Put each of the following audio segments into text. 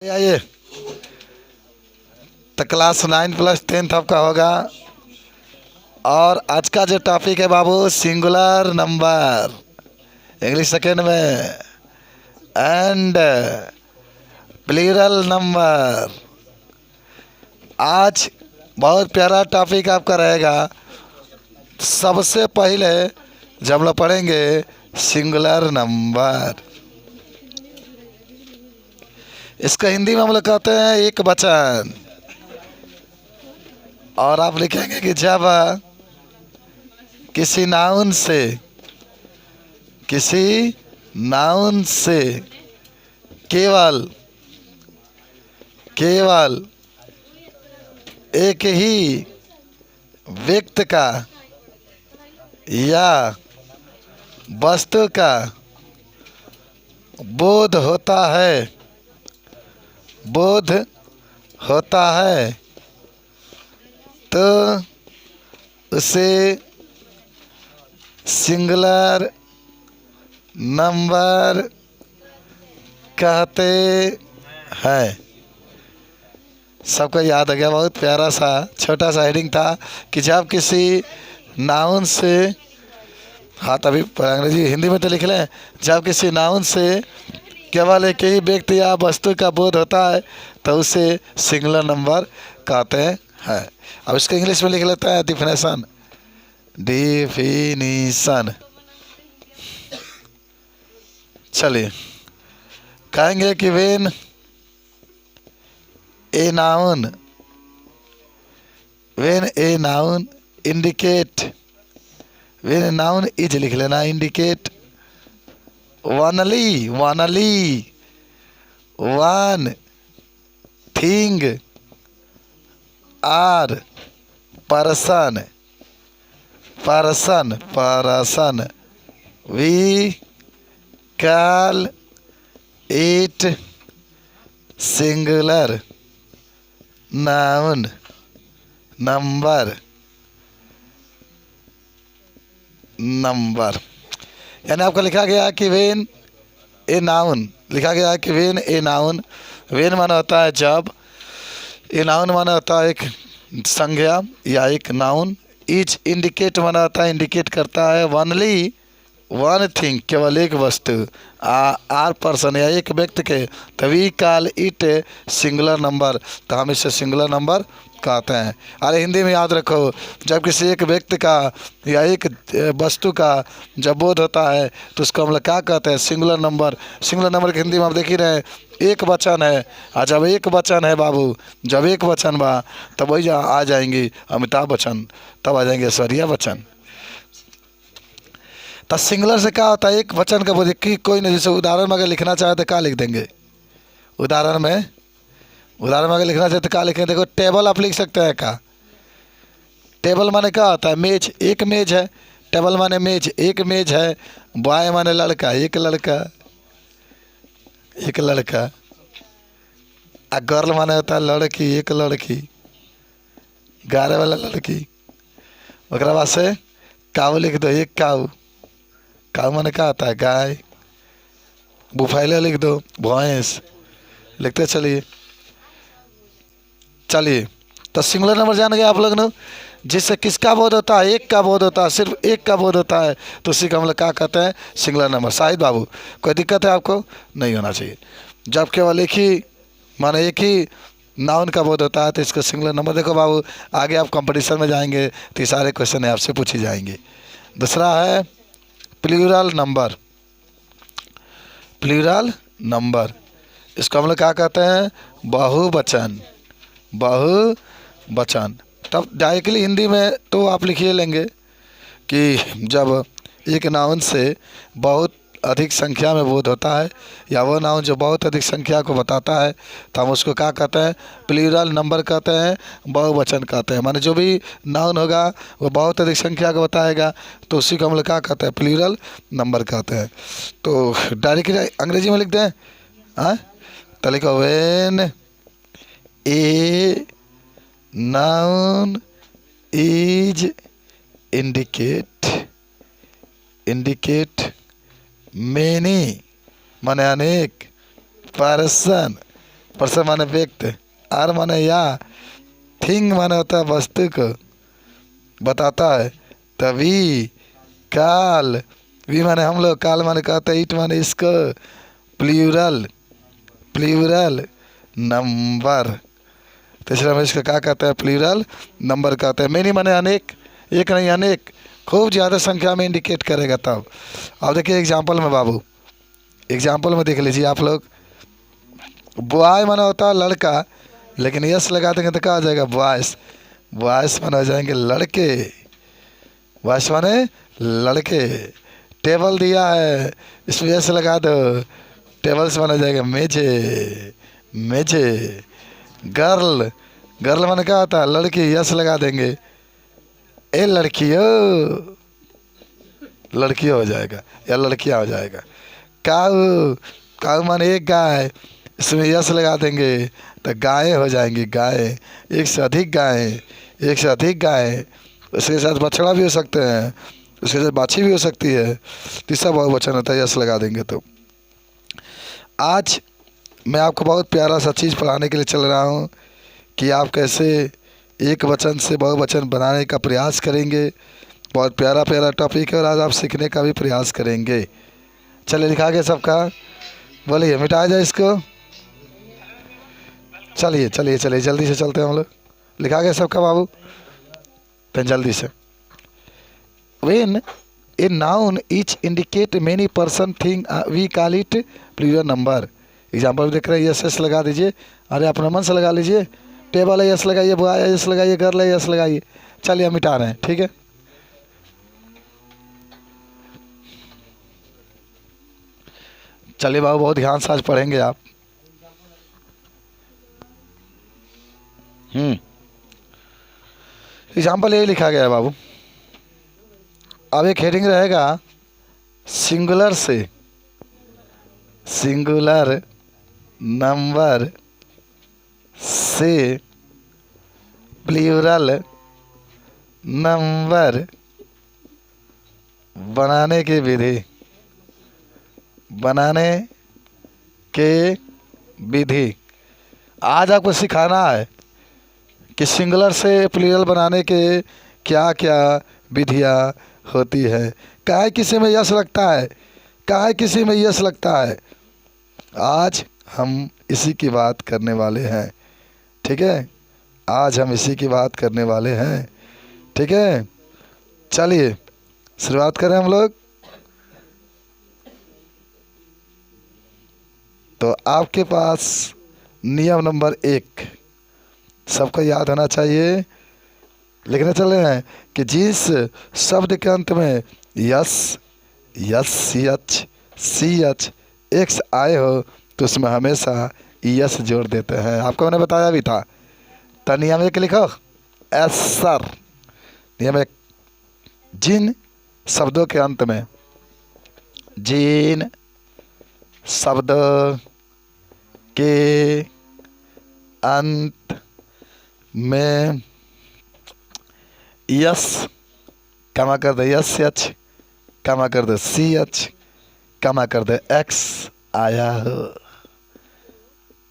आइए। तो class 9 plus 10 आपका होगा। और आज का जो टॉपिक है बाबू, सिंगुलर नंबर इंग्लिश सेकेंड में एंड प्लूरल नंबर। आज बहुत प्यारा टॉपिक आपका रहेगा। सबसे पहले जब हम लोग पढ़ेंगे सिंगुलर नंबर, इसका हिंदी में हम लोग कहते हैं एक वचन। और आप लिखेंगे कि जब किसी नाउन से केवल केवल एक ही व्यक्ति का या वस्तु का बोध होता है तो उसे सिंगुलर नंबर कहते हैं। सबको याद आ गया। बहुत प्यारा सा छोटा सा हेडिंग था कि जब किसी नाउन से, हाँ तभी अंग्रेजी हिंदी में तो लिख लें, जब किसी नाउन से केवल एक ही व्यक्ति या वस्तु का बोध होता है तो उसे सिंगुलर नंबर कहते हैं। अब इसको इंग्लिश में लिख लेते हैं डिफिनीशन। चलिए कहेंगे कि when a noun indicate, when a noun is लिख लेना, indicate only one thing or person we call it singular noun number. यानी आपका लिखा गया कि वेन ए नाउन, लिखा गया कि वेन ए नाउन, वेन माना होता है जब, ए नाउन माना होता है एक संज्ञा या एक नाउन, इज इंडिकेट माना होता है इंडिकेट करता है, वनली वन थिंग केवल एक वस्तु, आर पर्सन या एक व्यक्ति के, तभी काल इट सिंगुलर नंबर, तो हम इसे सिंगुलर नंबर कहते हैं। अरे हिंदी में याद रखो, जब किसी एक व्यक्ति का या एक वस्तु का जब बोध होता है तो उसको हम लोग क्या कहते हैं, सिंगुलर नंबर। सिंगुलर नंबर की हिंदी में आप देख ही रहे, एक वचन है। और जब एक वचन है बाबू, जब एक वचन बा तब वही आ जाएंगी अमिताभ बच्चन, तब आ जाएंगे ऐश्वर्या बच्चन। तो सिंगुलर से क्या होता है, एक वचन का बोध कि कोई नहीं। जैसे उदाहरण में अगर लिखना चाहे तो क्या लिख देंगे, उदाहरण में अगर लिखना चाहे तो क्या लिखेंगे, देखो टेबल आप लिख सकते हैं। क्या टेबल माने क्या होता है, मेज, एक मेज है। टेबल माने मेज, एक मेज है। बॉय माने लड़का, एक लड़का। आ गर्ल माने होता है लड़की, एक लड़की, गारे वाला लड़की। ओकरा बाद से काऊ लिख दो, एक काऊ माने क्या होता है, गाय। बुफैले लिख दो, भैंस। लिखते चलिए तो सिंगुलर नंबर जान गए आप लोग ने, जिससे किसका बोध होता है, एक का बोध होता है, सिर्फ एक का बोध होता है, तो उसी का हम लोग क्या कहते हैं, सिंगुलर नंबर। शाहिद बाबू कोई दिक्कत है आपको, नहीं होना चाहिए। जब केवल एक ही माने एक ही नाउन का बोध होता है तो इसका सिंगुलर नंबर। देखो बाबू आगे आप कंपटीशन में जाएंगे तो सारे क्वेश्चन आपसे पूछे जाएंगे। दूसरा है प्लूरल नंबर। इसको हम लोग क्या कहते हैं, बहुवचन। तब डायरेक्टली हिंदी में तो आप लिखिए लेंगे कि जब एक नाउन से बहुत अधिक संख्या में बोध होता है, या वो नाउन जो बहुत अधिक संख्या को बताता है, तो हम उसको क्या कहते हैं, प्लूरल नंबर कहते हैं, बहुवचन कहते हैं। माने जो भी नाउन होगा वो बहुत अधिक संख्या को बताएगा, तो उसी को हम लोग क्या कहते हैं, प्लूरल नंबर कहते हैं। तो डायरेक्टली अंग्रेजी में लिख दें, हाँ तो लिखो when a noun is indicate many माने अनेक, पर्सन पर्सन माने व्यक्ति, आर माने या, थिंग माने होता है वस्तु को बताता है, तभी, काल, वी माने हम लोग, काल माने कहते हैं, इट माने इसको, प्लूरल, प्लूरल नंबर। तीसरा में इसका क्या कहते हैं? प्लूरल नंबर कहते हैं। मेनी माने अनेक, एक नहीं अनेक, खूब ज़्यादा संख्या में इंडिकेट करेगा तब। अब देखिए एग्जाम्पल में बाबू, एग्जाम्पल में देख लीजिए आप लोग। बॉय माना होता है लड़का, लेकिन यस लगा देंगे तो क्या हो जाएगा? बॉयस। बॉयस माने हो जाएंगे लड़के, बॉयस माने लड़के। टेबल दिया है, इसमें यस लगा दो, टेबल्स माना जाएगा मेजे, मेजे। गर्ल, गर्ल माने क्या होता है? लड़की, यस लगा देंगे, ए लड़कियों, लड़कियों हो जाएगा या लड़कियां हो जाएगा। काऊ, काऊ माने एक गाय, इसमें यस लगा देंगे तो गायें हो जाएंगी, गायें। एक से अधिक गायें, एक से अधिक गायें, उसके साथ बछड़ा भी हो सकते हैं, उसके साथ बाछी भी हो सकती है। तीसरा बहुवचन होता है, यस लगा देंगे तो। आज मैं आपको बहुत प्यारा सा चीज़ पढ़ाने के लिए चल रहा हूँ कि आप कैसे एक वचन से बहुवचन बनाने का प्रयास करेंगे। बहुत प्यारा प्यारा टॉपिक है और आज आप सीखने का भी प्रयास करेंगे। चलिए लिखा गया सबका, बोलिए मिटाया जाए इसको। चलिए चलिए चलिए जल्दी से चलते हैं हम लोग। लिखा गया सबका बाबू, तो जल्दी से। When a noun each indicate many person thing we call it plural number। Example देख रहे हैं, यस यस लगा दीजिए, अरे अपना मन से लगा लीजिए। टेबल है यस लगाइए, बॉय है यस लगाइए, गर्ल है यस लगाइए। चलिए हम मिटा रहे हैं, ठीक है। चलिए बाबू बहुत ध्यान से आज पढ़ेंगे आप। एग्जाम्पल यही लिखा गया है बाबू। अब एक हेडिंग रहेगा सिंगुलर से, सिंगुलर नंबर से प्लूरल नंबर बनाने की विधि, बनाने के विधि। आज आपको सिखाना है कि सिंगुलर से प्लूरल बनाने के क्या क्या विधियाँ होती है। काहे किसी में यस लगता है, काहे किसी में यस लगता है, आज हम इसी की बात करने वाले हैं, ठीक है। आज हम इसी की बात करने वाले हैं, ठीक है। चलिए शुरुआत करें हम लोग। तो आपके पास नियम नंबर 1 सबको याद होना चाहिए, लिखने चल रहे हैं कि जिस शब्द के अंत में s, s, c h, c h, x आए हो तो उसमें हमेशा यस जोड़ देते हैं। आपको मैंने बताया भी था। तो नियम 1 लिखो, एस सर। नियम 1, जिन शब्दों के अंत में, जिन शब्दों के अंत में यस, कमा कर दे यस एच, कमा कर दे सी एच, कमा कर दे एक्स आया हो,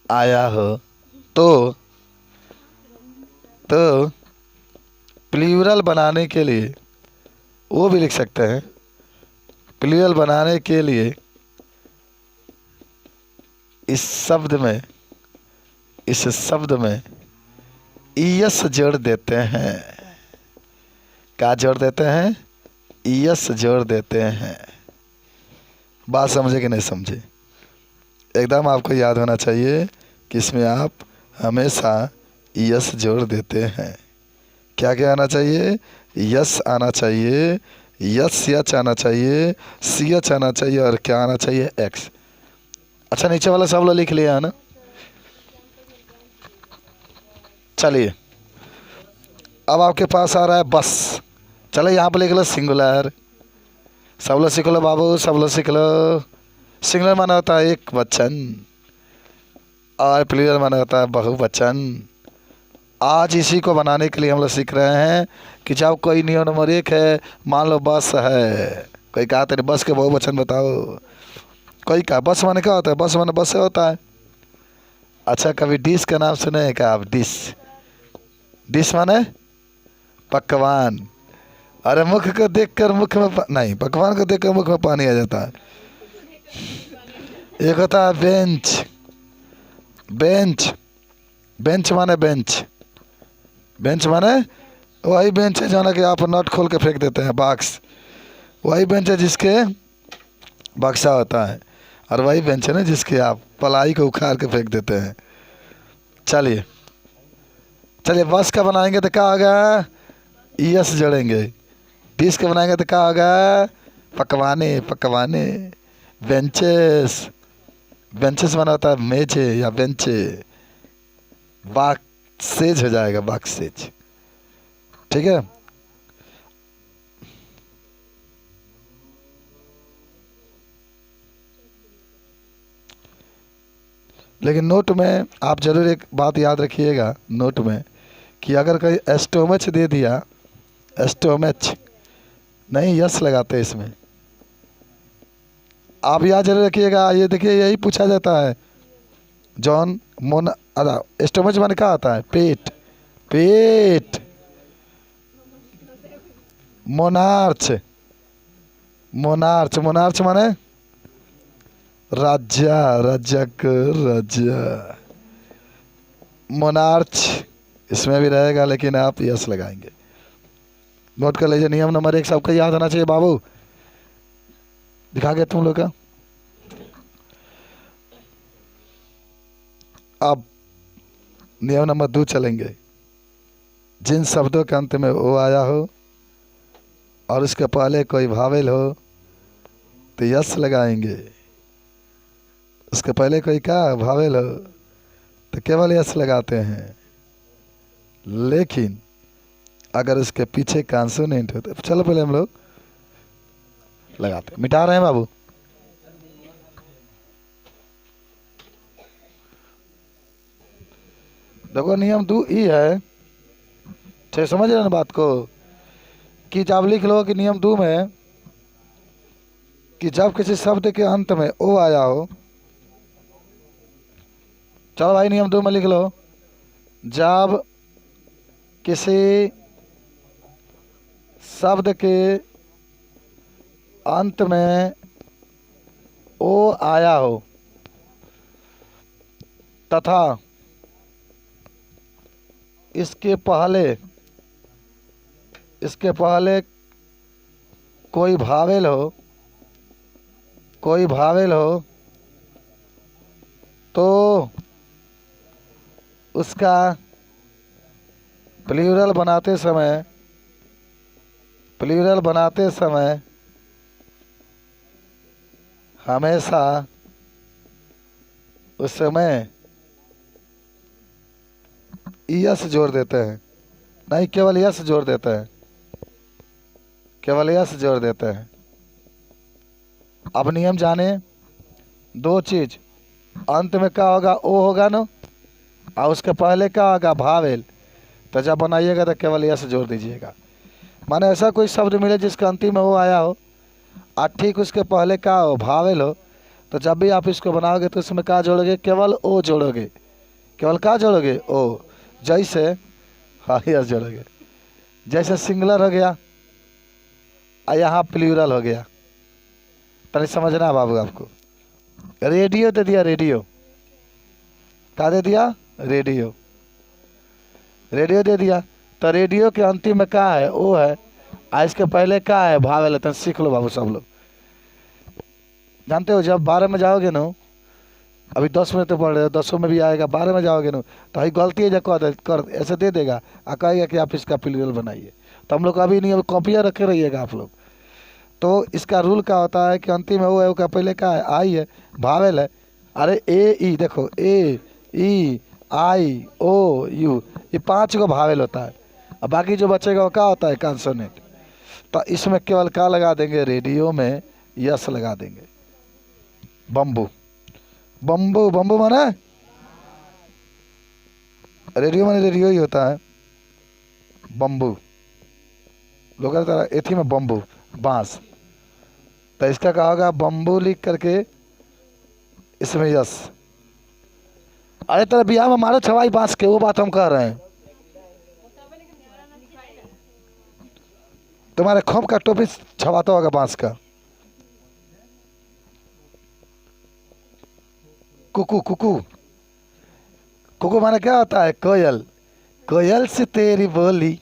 आया हो तो प्लूरल बनाने के लिए वो भी लिख सकते हैं। प्लूरल बनाने के लिए इस शब्द में, इस शब्द में यस जोड़ देते हैं। क्या जोड़ देते हैं? यस जोड़ देते हैं। बात समझे कि नहीं समझे? एकदम आपको याद होना चाहिए कि इसमें आप हमेशा यस जोड़ देते हैं। क्या क्या आना चाहिए? यस आना चाहिए, यस एच आना चाहिए, सी एच आना चाहिए और क्या आना चाहिए? एक्स। अच्छा नीचे वाला सब लोग लिख लिया है ना? चलिए अब आपके पास आ रहा है बस। चलो यहाँ पर लिख लो सिंगुलर। सब लोग सीख लो बाबू, सब लोग सीख लो। सिंगुलर माना होता है एक वचन और प्लूरल माना होता है बहुवचन। आज इसी को बनाने के लिए हम लोग सीख रहे हैं कि जब कोई नियम नंबर 1 है, मान लो बस है, कोई कहा तेरे बस के बहुवचन बताओ, कोई कहा बस माने क्या होता है? बस माने बस से होता है। अच्छा, कभी डिश का नाम सुने हैं क्या आप? डिश, डिश माने पकवान। अरे मुख को देखकर मुख में नहीं, पकवान को देखकर मुख में पानी आ जाता है। एक होता है बेंच, बेंच, बेंच माने बेंच, बेंच माने वही बेंच है जो ना कि आप नट खोल के फेंक देते हैं, बॉक्स। वही बेंच है जिसके बक्सा होता है, और वही बेंच है ना जिसके आप पलाई को उखाड़ के फेंक देते हैं। चलिए चलिए, बस का बनाएंगे तो क्या होगा? यस जोड़ेंगे। डिश का बनाएंगे तो क्या होगा? पकवाने, पकवाने। बेंचेस, बेंचेस बना होता है मेज या बेंच। बॉक्सेज हो जाएगा, बॉक्सेज। ठीक है। लेकिन नोट में आप जरूर एक बात याद रखिएगा, नोट में, कि अगर कोई एस्टोमच दे दिया, एस्टोमच नहीं, यस लगाते इसमें। आप याद जरूर रखिएगा। ये देखिए, यही पूछा जाता है। जॉन मोन, अदा एस्टोमच माने क्या आता है? पेट, पेट। मोनार्च, मोनार्च, मोनार्च माने राजा, रजक, राजा। मोनार्च इसमें भी रहेगा, लेकिन आप यस लगाएंगे। नोट कर लीजिए, नियम नंबर 1 सबको याद होना चाहिए बाबू। दिखा गया तुम लोग का। अब नियम नंबर 2 चलेंगे। जिन शब्दों के अंत में ओ आया हो और उसके पहले कोई भावेल हो तो यस लगाएंगे। उसके पहले कोई क्या भावेल हो तो केवल यस लगाते हैं। लेकिन अगर उसके पीछे कॉन्सोनेंट हो तो चलो पहले हम लोग लगाते हैं। मिटा रहे हैं बाबू। देखो, नियम 2 ई है। ठीक, समझ रहे ना बात को? कि जब लिख लो कि नियम 2 में कि जब किसी शब्द के अंत में ओ आया हो, चलो भाई नियम 2 में लिख लो, जब किसी शब्द के अंत में ओ आया हो तथा इसके पहले कोई भावेल हो, कोई भावेल हो तो उसका प्लूरल बनाते समय, प्लूरल बनाते समय हमेशा उस समय यस जोड़ देते हैं। नहीं, केवल यस जोड़ देते हैं, केवल यस जोड़ देते हैं। अब नियम जाने, 2 चीज। अंत में क्या होगा? ओ होगा ना, और उसके पहले क्या होगा? भावेल। तो जब बनाइएगा तो केवल यस जोड़ दीजिएगा। माने ऐसा कोई शब्द मिले जिसके अंतिम में ओ आया हो और ठीक उसके पहले क्या हो? भावेल हो, तो जब भी आप इसको बनाओगे तो उसमें क्या जोड़ोगे? केवल ओ जोड़ोगे। केवल क्या जोड़ोगे? ओ। जैसे, हाँ, यस जोड़ोगे। जैसे सिंगुलर हो गया और यहाँ प्लूरल हो गया। पहले समझना है बाबू आपको। रेडियो दे दिया, रेडियो। क्या दे दिया? रेडियो, रेडियो दे दिया। तो रेडियो के अंतिम में क्या है? ओ है, और इसके पहले क्या है? भावेल है। तो सीख लो बाबू सब लोग। जानते हो, जब 12 में जाओगे ना, अभी 10 में तो पढ़ रहे हो, 10 में भी आएगा, 12 में जाओगे ना तो ही गलती है जो कर ऐसे दे देगा और कहेगा कि आप इसका प्लूरल बनाइए। तो हम लोग अभी नहीं, अभी कॉपियाँ रखे रहिएगा आप लोग। तो इसका रूल क्या होता है कि अंतिम में वो है, उसका पहले क्या है? आई है, भावेल है। अरे ए ई, देखो, ए ई आई ओ यू, ये 5 को भावेल होता है, और बाकी जो बचेगा वो क्या होता है? कॉन्सोनेंट। तो इसमें केवल क्या लगा देंगे? रेडियो में यस लगा देंगे। बम्बू, बम्बू, बम्बू माने रेडियो, माने रेडियो ही होता है। बम्बू, लोग कहते हैं एथी में बम्बू, बांस। तो इसका क्या होगा? बम्बू लिख करके इसमें यस। अरे तेरे बियाह में मारो छवाई बांस के, वो बात हम कह रहे हैं। तुम्हारे खोप का टोपी छवाता होगा बांस का। कुकू कुकू, कुकू माने क्या होता है? कोयल। कोयल से तेरी बोली।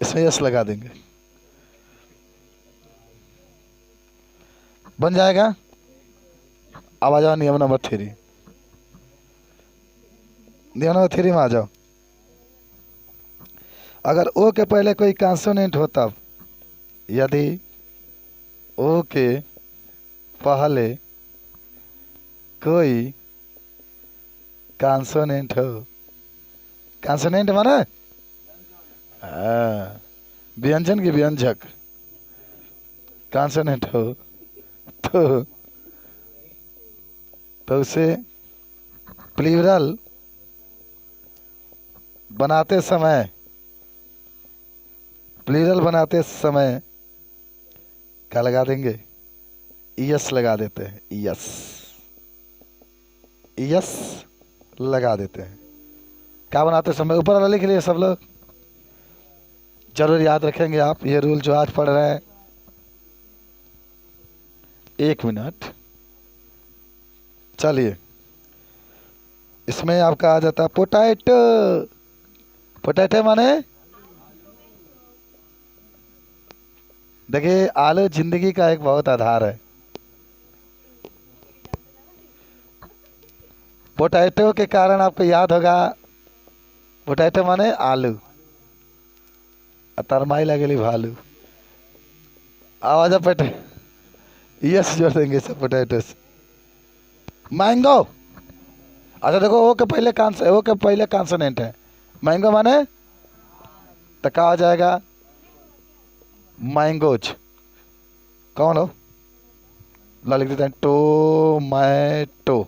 इसमें यस लगा देंगे, बन जाएगा। अब आ जाओ नियम नंबर 3। नियम नंबर 3 में आ जाओ। अगर ओ के पहले कोई कॉन्सोनेंट हो तब, यदि ओ के पहले कोई कॉन्सोनेंट हो। कॉन्सोनेंट माने व्यंजन की व्यंजक। कॉन्सोनेंट हो तो उसे प्लूरल बनाते समय, प्लूरल बनाते समय क्या लगा देंगे? यस लगा देते हैं। यस, यस लगा देते हैं। क्या बनाते समय? ऊपर वाला लिख लिए सब लोग, जरूर याद रखेंगे आप ये रूल जो आज पढ़ रहे हैं। 1 मिनट, चलिए। इसमें आपका आ जाता है पोटैटो। पोटैटो माने, देखिए आलू जिंदगी का एक बहुत आधार है। पोटैटो के कारण आपको याद होगा, पोटैटो माने आलू, तरमाई लगेली भालू। आवाज पोटैटो, यस जोड़ देंगे सब पोटैटो से। मैंगो, अच्छा देखो ओ के पहले ओ के पहले कॉन्सोनेंट है। मैंगो माने तो क्या हो जाएगा? मैंगोज। कौन हो? ला लिख देते हैं टोमैटो।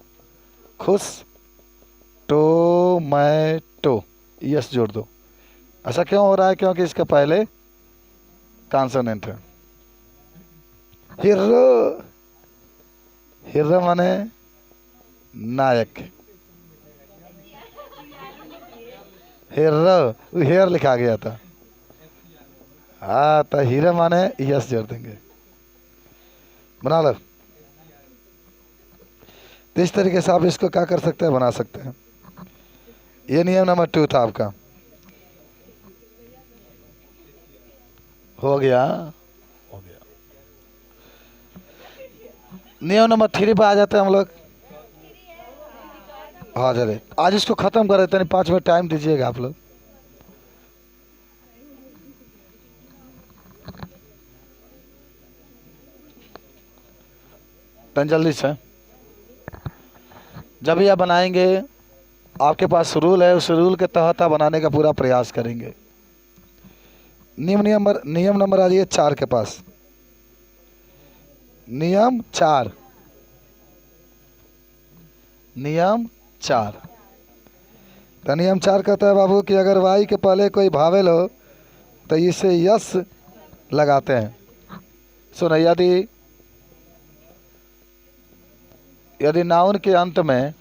खुश, टोमैटो, यस जोड़ दो। ऐसा क्यों हो रहा है? क्योंकि इसका पहले कॉन्सोनेंट है। हीरो, हीरो माने नायक। हीरो, हेयर लिखा गया था। हाँ तो हीरो माने यस जोड़ देंगे, बना लो। तो इस तरीके से आप इसको क्या कर सकते हैं? बना सकते हैं। ये नियम नंबर 2 था आपका। हो गया, हो गया। नियम नंबर 3 पे आ जाते हैं हम लोग। हाँ चले, आज इसको खत्म कर देते हैं। 5 मिनट टाइम दीजिएगा आप लोग। तन जल्दी से। जब भी आप बनाएंगे, आपके पास रूल है, उस रूल के तहत आप बनाने का पूरा प्रयास करेंगे। नियम नंबर आ जाइए 4 के पास। नियम 4, नियम 4। तो नियम 4 कहता है बाबू कि अगर वाई के पहले कोई भावेल हो तो इसे यस लगाते हैं। सुनो, यदि नाउन के अंत में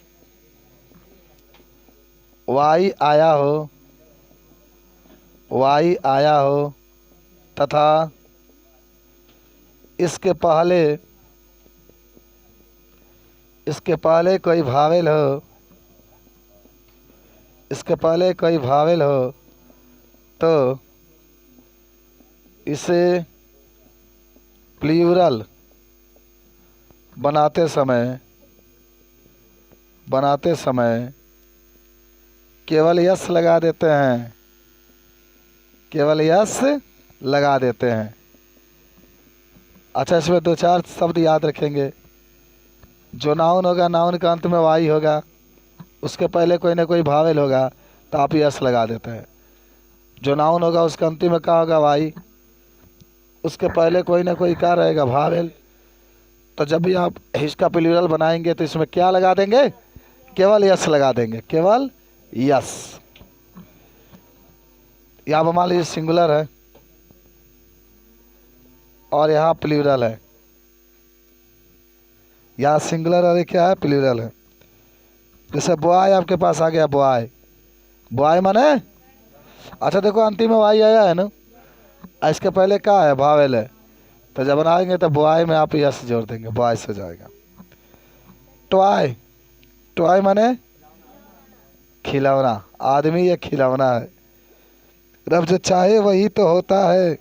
वाई आया हो, वाई आया हो तथा इसके पहले कोई भावेल हो, इसके पहले कोई भावेल हो तो इसे प्लूरल बनाते समय केवल यस लगा देते हैं, केवल यस लगा देते हैं। अच्छा, इसमें 2-4 शब्द याद रखेंगे। जो नाउन होगा, नाउन का अंत में वाई होगा, उसके पहले कोई ना कोई भावेल होगा तो आप यस लगा देते हैं। जो नाउन होगा उसका अंतिम में क्या होगा? वाई, उसके पहले कोई ना कोई क्या रहेगा? भावेल। तो जब भी आप इसका प्लूरल बनाएंगे तो इसमें क्या लगा देंगे? केवल यस लगा देंगे, केवल यस। यहाँ पर मान लीजिए सिंगुलर है और यहाँ प्लूरल है, यहाँ सिंगुलर और ये क्या है, प्लूरल है। जैसे बॉय आपके पास आ गया, बॉय, बॉय माने, अच्छा देखो अंतिम में वाई आया है ना, इसके पहले क्या है, भावेल है, तो जब बनाएंगे तो बॉय में आप यस जोड़ देंगे, बॉयस हो जाएगा। टॉय, टॉय माने खिलौना, आदमी ये खिलौना है। रब जो चाहे वही तो होता है।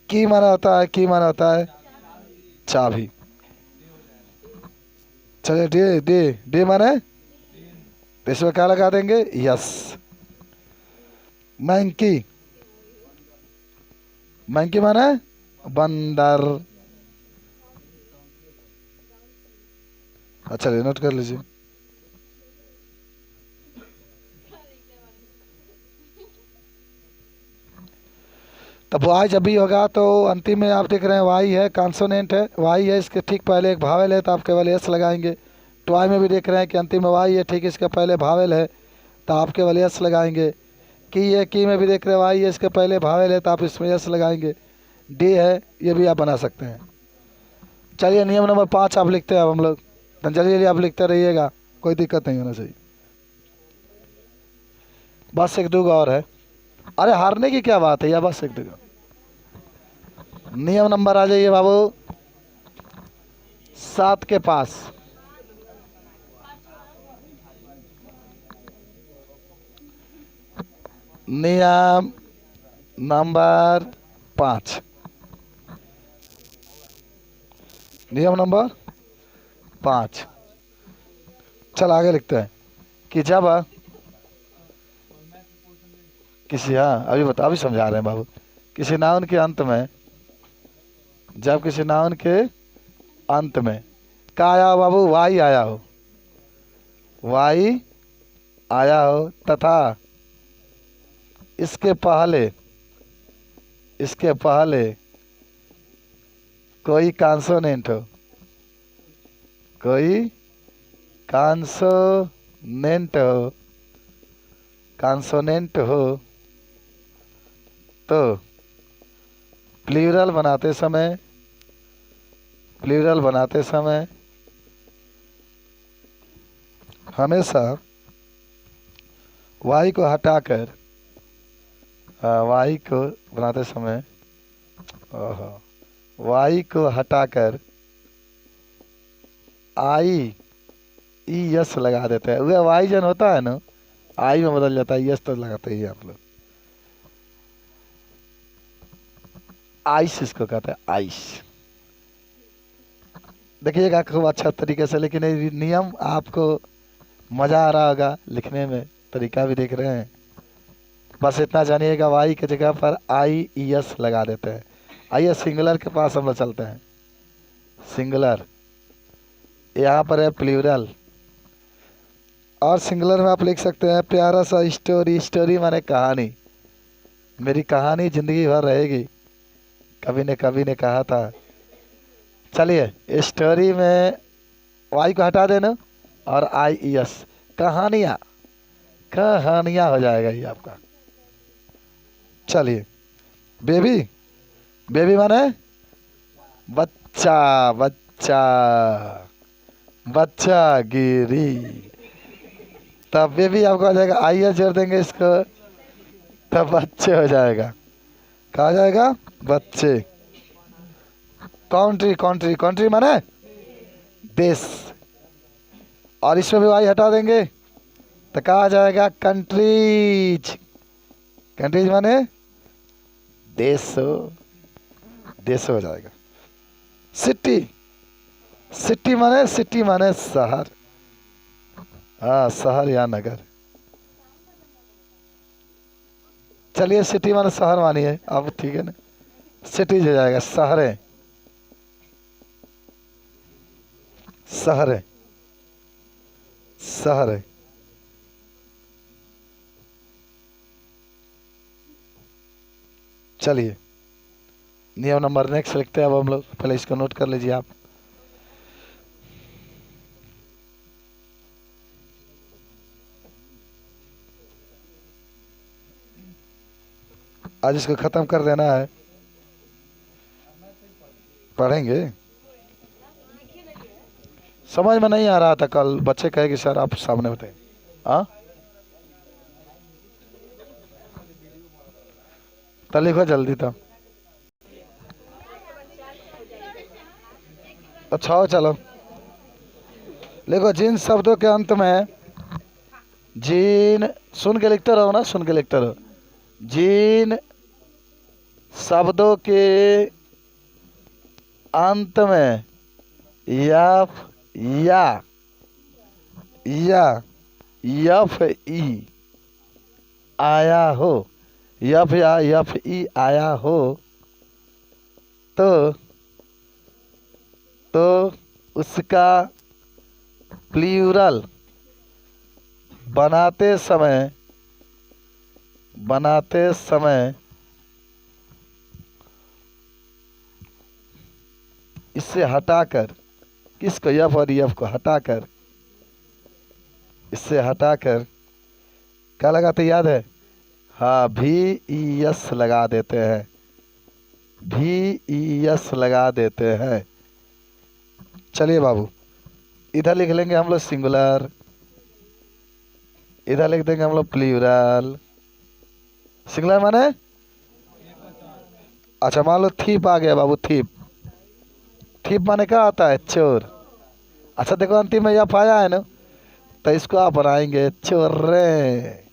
की माना होता है, की माना होता है चाबी। चलिए डे, डे, डे माने, तो इसमें क्या लगा देंगे, यस। मंकी, मंकी माने बंदर। अच्छा नोट कर लीजिए। तो वाई जब भी होगा तो अंतिम में आप देख रहे हैं वाई है, कॉन्सोनेंट है, वाई है, इसके ठीक पहले एक भावेल है तो आप केवल एस लगाएंगे। टॉय में भी देख रहे हैं कि अंतिम में वाई है, ठीक इसके पहले भावेल है तो आप केवल एस लगाएंगे। की है, की में भी देख रहे हैं वाई है, इसके पहले भावेल है तो आप इसमें एस लगाएंगे। डी है, ये भी आप बना सकते हैं। चलिए नियम नंबर 5 आप लिखते हैं अब हम लोग। तो चलिए आप लिखते रहिएगा, कोई दिक्कत नहीं होना चाहिए। बस एक दो और है, अरे हारने की क्या बात है, या बस एक दो। नियम नंबर आ जाइए बाबू 7 के पास। नियम नंबर 5, नियम नंबर 5। चल आगे लिखते हैं कि जब किसी, हाँ अभी बता, अभी समझा रहे हैं बाबू। किसी नाउन के अंत में, जब किसी नाउन के अंत में क्या आया हो बाबू, वाई आया हो, वाई आया हो तथा इसके पहले, इसके पहले कोई कॉन्सोनेंट हो, कोई कॉन्सोनेंट हो, कॉन्सोनेंट हो तो प्लूरल बनाते समय, प्लूरल बनाते समय हमेशा वाई को हटाकर, वाई को बनाते समय, वाई को हटाकर आई ई यस लगा देते हैं। वह वाई जन होता है ना, आई में बदल जाता है, यस तो लगाते ही आप लोग। आइस इसको कहते हैं, आइस। देखिएगा खूब अच्छा तरीके से, लेकिन ये नियम आपको मज़ा आ रहा होगा लिखने में, तरीका भी देख रहे हैं। बस इतना जानिएगा, वाई की जगह पर आई ई एस लगा देते हैं। आइए सिंगुलर के पास हम लोग चलते हैं। सिंगुलर यहाँ पर है प्लूरल, और सिंगुलर में आप लिख सकते हैं प्यारा सा स्टोरी। स्टोरी माने कहानी, मेरी कहानी ज़िंदगी भर रहेगी, कभी ने कभी ने कहा था। चलिए स्टोरी में वाई को हटा देना और आई ई एस, कहानियाँ, कहानियाँ हो जाएगा ये आपका। चलिए बेबी, बेबी माने बच्चा, बच्चा, बच्चा गिरी, तब बेबी आपको आ जाएगा, आई एस जोड़ देंगे इसको, तब बच्चे हो जाएगा। कहा जाएगा बच्चे। कंट्री, कंट्री, कंट्री माने देश, और इसमें भी वाई हटा देंगे तो कहा जाएगा कंट्रीज। कंट्रीज माने देशो, देश हो जाएगा। सिटी, सिटी माने, सिटी माने शहर, हाँ शहर या नगर। चलिए सिटी माने शहर मानिए अब, ठीक है ना, सिटीज हो जाएगा, शहरें, शहरें, शहरें। चलिए नियम नंबर नेक्स्ट लिखते हैं अब हम लोग, पहले इसको नोट कर लीजिए आप। आज इसको खत्म कर देना है, पढ़ेंगे समझ में नहीं आ रहा था कल, बच्चे कहे कि सर आप सामने बताइए। हाँ, तो लिखो जल्दी तो। अच्छा हो, चलो लिखो। जिन शब्दों के अंत में, जिन, सुन के लिखते रहो ना, सुन के लिखते रहो। जिन शब्दों के अंत में यफ या यफ ई आया हो, यफ या यफ ई आया हो, तो उसका प्लूरल बनाते समय इससे हटाकर, किसको, यफ और यफ को हटाकर, इससे हटाकर क्या लगाते याद है? हाँ, भी ई एस लगा देते हैं, भी ई एस लगा देते हैं। चलिए बाबू, इधर लिख लेंगे हम लोग सिंगुलर, इधर लिख देंगे हम लोग प्लूरल। सिंगुलर माने, अच्छा मान लो थीप आ गया बाबू, थीप। थीप माने क्या आता है? चोर। अच्छा देखो अंतिम में यफ आया है ना, तो इसको आप बनाएंगे चोर्रे,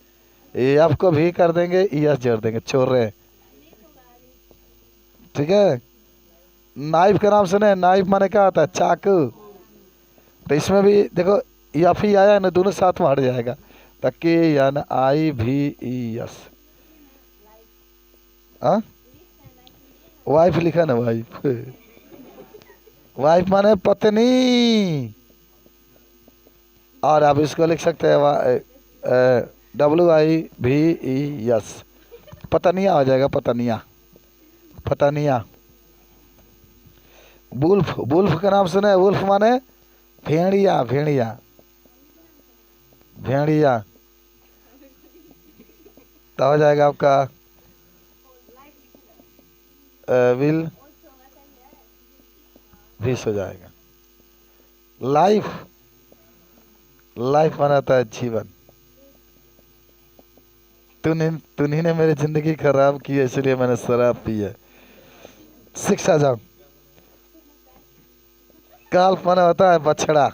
यफ को भी कर देंगे, यस जोड़ देंगे, चोर्रे। ठीक है। नाइफ का नाम सुने? नाइफ माने क्या आता है? चाकू। तो इसमें भी देखो यफ ही आया है ना, दोनों साथ में हट जाएगा, तक यान आई भी ई एस। हाँ, वाइफ लिखा ना, वाइफ। वाइफ माने पत्नी। और आप इसको लिख सकते हैं WIVES, पतनिया हो जाएगा, पतनिया, पतनिया। वुल्फ, वुल्फ का नाम सुने? वुल्फ माने भेड़िया, भेड़िया, भेड़िया। तो हो जाएगा आपका विल, विस हो जाएगा। लाइफ, लाइफ माना था जीवन। तूने ने मेरी जिंदगी खराब की है, इसलिए मैंने शराब पी है। शिक्षा जाओ। काल्फ माना होता है बछड़ा।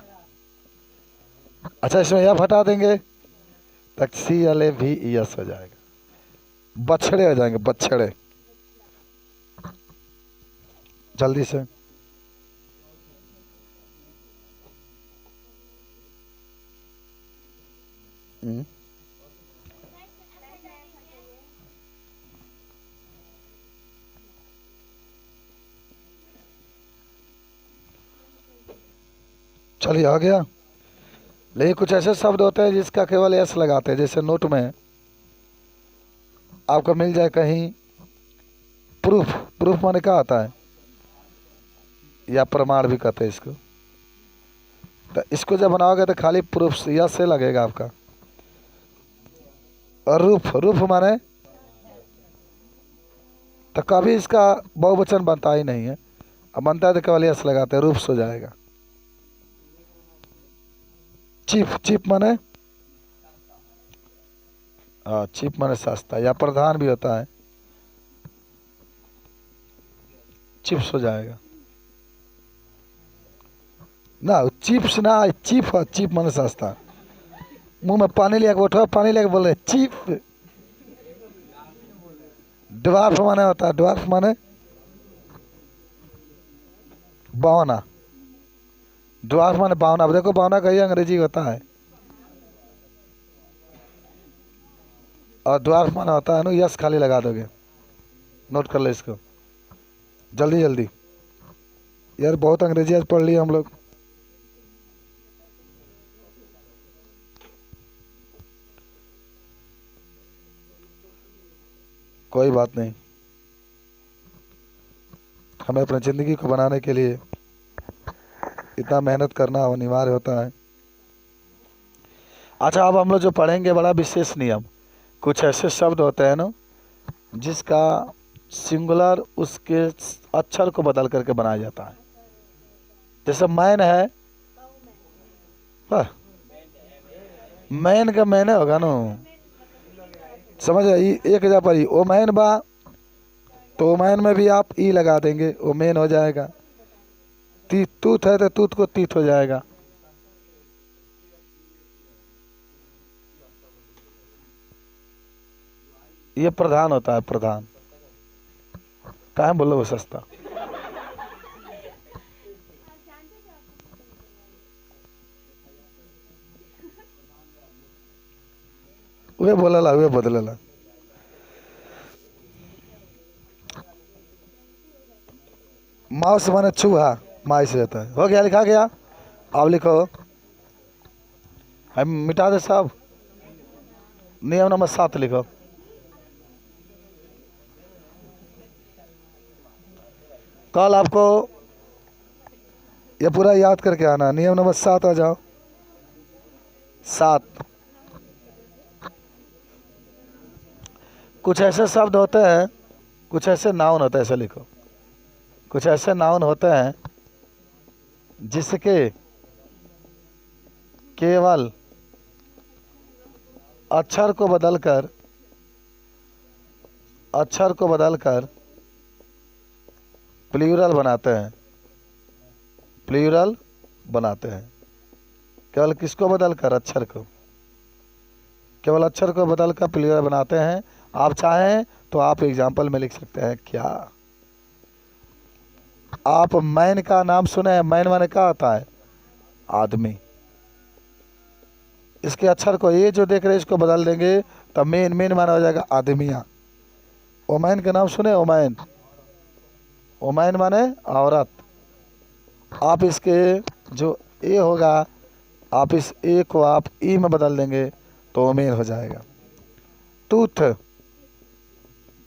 अच्छा इसमें यह हटा देंगे, तक CLAVES हो जाएगा, बछड़े हो जाएंगे, बछड़े। जल्दी से। चलिए आ गया। लेकिन कुछ ऐसे शब्द होते हैं जिसका केवल एस लगाते हैं, जैसे नोट में आपको मिल जाए कहीं प्रूफ। प्रूफ माने क्या आता है? या प्रमाण भी कहते हैं इसको। तो इसको जब बनाओगे तो खाली प्रूफ यस से लगेगा आपका। और रूफ, रूफ माने, तो कभी इसका बहुवचन बनता ही नहीं है, अब बनता है तो केवल यस लगाते हैं, रूफ्स हो जाएगा। चीफ, चीफ माने, हाँ चीफ माने सस्ता, या प्रधान भी होता है, चिप्स हो जाएगा ना, चिप्स ना, चीफ, चीफ माने सस्ता। मुंह में पानी लेके उठो, पानी लेके बोल रहे चीफ। ड्वार्फ माने होता है, ड्वार्फ माने बावना, ड्वार्फ माने बावना। अब देखो बावना का ही अंग्रेजी होता है, और ड्वार्फ माना होता है ना, यस खाली लगा दोगे। नोट कर ले इसको जल्दी जल्दी, यार बहुत अंग्रेजी आज पढ़ लिया हम लोग। कोई बात नहीं, हमें अपनी ज़िंदगी को बनाने के लिए इतना मेहनत करना अनिवार्य होता है। अच्छा अब हम लोग जो पढ़ेंगे बड़ा विशेष नियम, कुछ ऐसे शब्द होते हैं ना जिसका सिंगुलर उसके अक्षर को बदल करके बनाया जाता है। जैसे मैन है, मैन का मैंने होगा ना, समझ आई। एक जगह पर ही ओ मैन बा, तो ओ मैन में भी आप ई लगा देंगे, ओ मैन हो जाएगा। तूत है तो तूत को तीत हो जाएगा। ये प्रधान होता है, प्रधान। काहे बोलो वो सस्ता। वे बोलला वे बदलला। माउस माने चूहा, माई से जाता है। हो गया, लिखा गया। अब लिखो, हम मिटा दे साहब। नियम नंबर 7 लिखो। कल आपको ये पूरा याद करके आना। नियम नंबर 7 आ जाओ। 7, कुछ ऐसे शब्द होते हैं, कुछ ऐसे नाउन होते हैं, ऐसे लिखो। कुछ ऐसे नाउन होते हैं जिसके केवल अक्षर को बदलकर प्लूरल बनाते हैं। प्लूरल बनाते हैं। केवल किसको बदलकर? अक्षर को। केवल अक्षर को बदलकर प्लूरल बनाते हैं। आप चाहें तो आप एग्जाम्पल में लिख सकते हैं। क्या आप मैन का नाम सुने हैं? मैन माने क्या होता है? आदमी। इसके अक्षर को, ये जो देख रहे हैं, इसको बदल देंगे तो मेन मेन माना हो जाएगा आदमिया। ओमैन का नाम सुने? ओमैन, ओमैन माने औरत। आप इसके जो ए होगा, आप इस ए को आप ई में बदल देंगे तो ओमेन हो जाएगा। टूथ,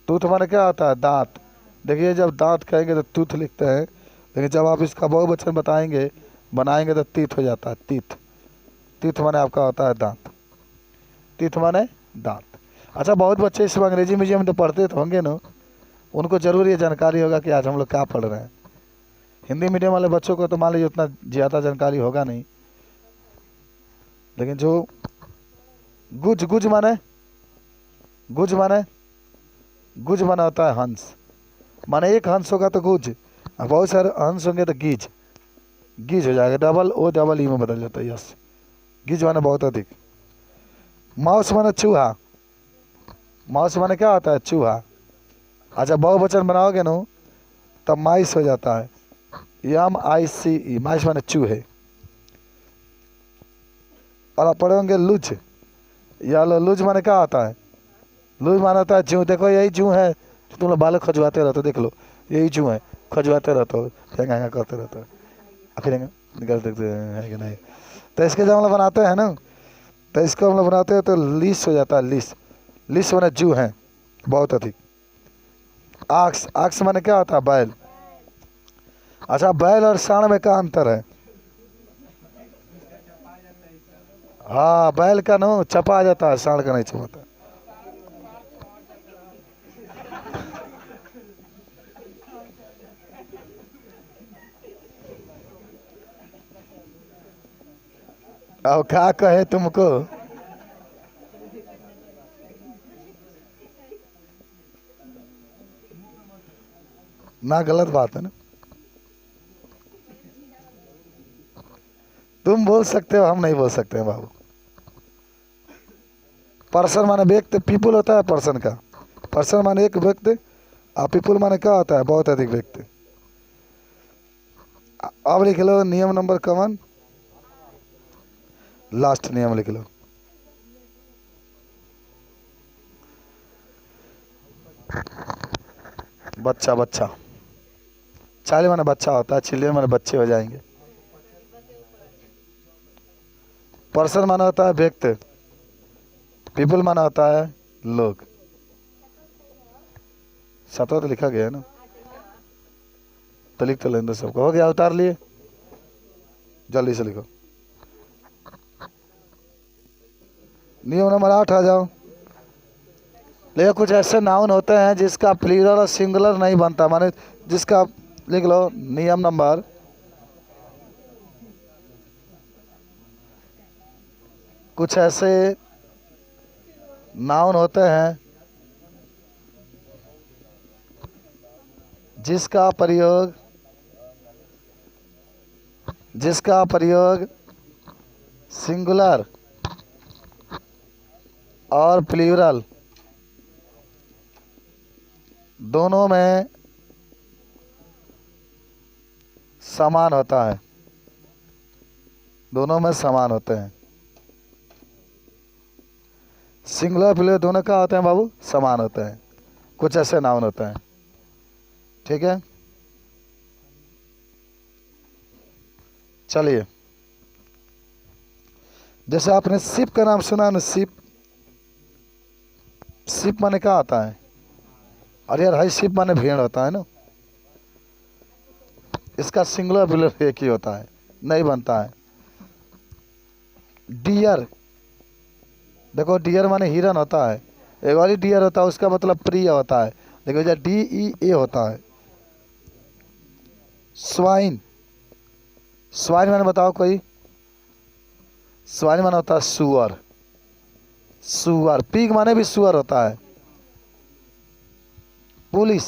टूथ माने क्या होता है? दांत। देखिए, जब दांत कहेंगे तो टूथ लिखते हैं, लेकिन जब आप इसका बहुवचन बताएंगे, बनाएंगे तो तीत हो जाता है। तीत, तीत माने आपका होता है दांत। तीत माने दांत। अच्छा, बहुत बच्चे इस अंग्रेजी मीडियम में तो पढ़ते तो होंगे ना, उनको जरूर ये जानकारी होगा कि आज हम लोग क्या पढ़ रहे हैं। हिंदी मीडियम वाले बच्चों को तो मान लीजिए उतना ज़्यादा जानकारी होगा नहीं, लेकिन जो गुज, गुज माने, गुज माने, गुज माना होता है हंस। माने एक हंस होगा तो गुज, और बहुत सारे हंस होंगे तो गीज। गीज हो जाएगा, डबल ओ डबल ई में बदल जाता है। यस, गीज माने बहुत अधिक। माउस माने चूहा। माउस माने क्या होता है? चूहा। अच्छा, बहुवचन बनाओगे ना तब माइस हो जाता है। MICE, माइस माने चूहे। और आप पढ़ेंगे लुज, या लुज माने क्या आता है? लुज माना होता है जूं। देखो, यही जूं है जो तुम लोग बालक खजवाते रहते हो। देख लो, यही जूं है, खजवाते रहते हो, हेंगा करते रहते हो, फिर निकल देखते हैं कि नहीं। तो इसके जब हम लोग बनाते हैं ना, तो इसको हम लोग बनाते हैं तो लिस हो जाता है। लिस, लिस माने जू है बहुत अधिक। आक्स, आक्स माने क्या होता है? बैल। अच्छा, बैल और सांड में क्या अंतर है? हाँ, बैल का ना चपा जाता है, सांड का नहीं चपाता। अब क्या कहे तुमको? ना गलत बात है ना। तुम बोल सकते हो, हम नहीं बोल सकते हैं बाबू। पर्सन माने व्यक्ति, पीपुल होता है पर्सन का। पर्सन माने एक व्यक्ति, और पीपुल माने क्या होता है? बहुत अधिक व्यक्ति। अब लिख लो नियम नंबर कवन, लास्ट नियम लिख लो। बच्चा, बच्चा। चाइल्ड माने बच्चा होता है, चिल्ड्रन माने बच्चे हो जाएंगे। पर्सन माना होता है व्यक्ति, पीपल माना होता है लोग। सतवा तो लिखा गया है ना, तो लिख तो लेंगे सबको। हो गया, उतार लिए, जल्दी से लिखो। नियम नंबर 8 आ जाओ। लेकिन कुछ ऐसे नाउन होते हैं जिसका प्लूरल और सिंगुलर नहीं बनता, माने जिसका, लिख लो नियम नंबर कुछ ऐसे नाउन होते हैं जिसका प्रयोग सिंगुलर और प्लूरल दोनों में समान होता है, दोनों में समान होते हैं। सिंगुलर प्लूरल दोनों का होते हैं बाबू, समान होते हैं। कुछ ऐसे नाउन होते हैं, ठीक है। चलिए, जैसे आपने शिप का नाम सुना ना, शिप। शिप माने क्या आता है? अरे यार हाई, शिप माने भेड़ होता है ना। इसका सिंगुलर प्लूरल एक ही होता है, नहीं बनता है। डियर, देखो डियर माने हिरन होता है, एक और ही डियर होता है, उसका मतलब प्रिय होता है, देखो जब DEA होता है। स्वाइन, स्वाइन माने बताओ कोई? स्वाइन माने होता है सुअर, सुअर। पिग माने भी सुअर होता है। पुलिस,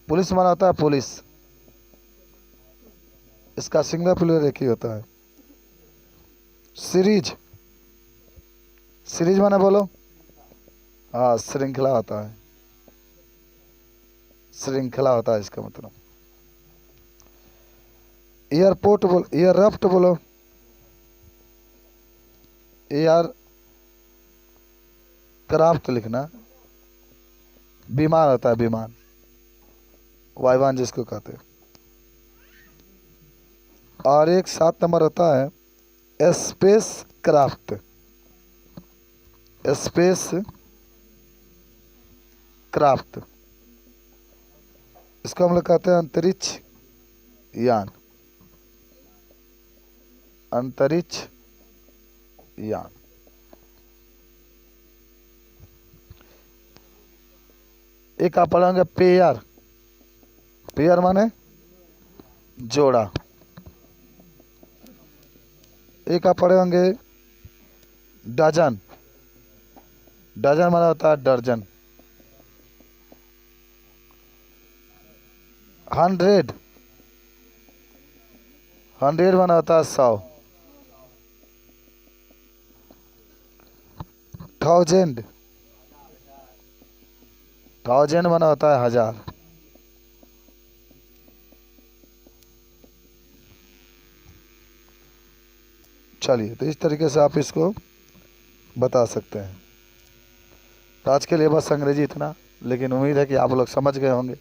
पुलिस माना होता है पुलिस, इसका सिंगुलर प्लूरल एक ही होता है। सीरीज, सीरीज माने बोलो? हाँ, श्रृंखला होता है, श्रृंखला होता है इसका मतलब। एयरपोर्ट बोलो, एयरक्राफ्ट बोलो। एयर क्राफ्ट लिखना, विमान होता है, विमान, वायुयान जिसको कहते हैं। और एक 7 नंबर होता है स्पेस क्राफ्ट, स्पेस क्राफ्ट, इसको हम लोग कहते हैं अंतरिक्ष यान, अंतरिक्ष यान। एक आप पढ़ेंगे पेयर, पेयर माने जोड़ा। एक आप पढ़े होंगे डजन, डजन माना होता है दर्जन। 100, 100 माना होता है 100। 1000, 1000 माना होता है 1000। चलिए, तो इस तरीके से आप इसको बता सकते हैं। तो आज के लिए बस अंग्रेजी इतना, लेकिन उम्मीद है कि आप लोग समझ गए होंगे।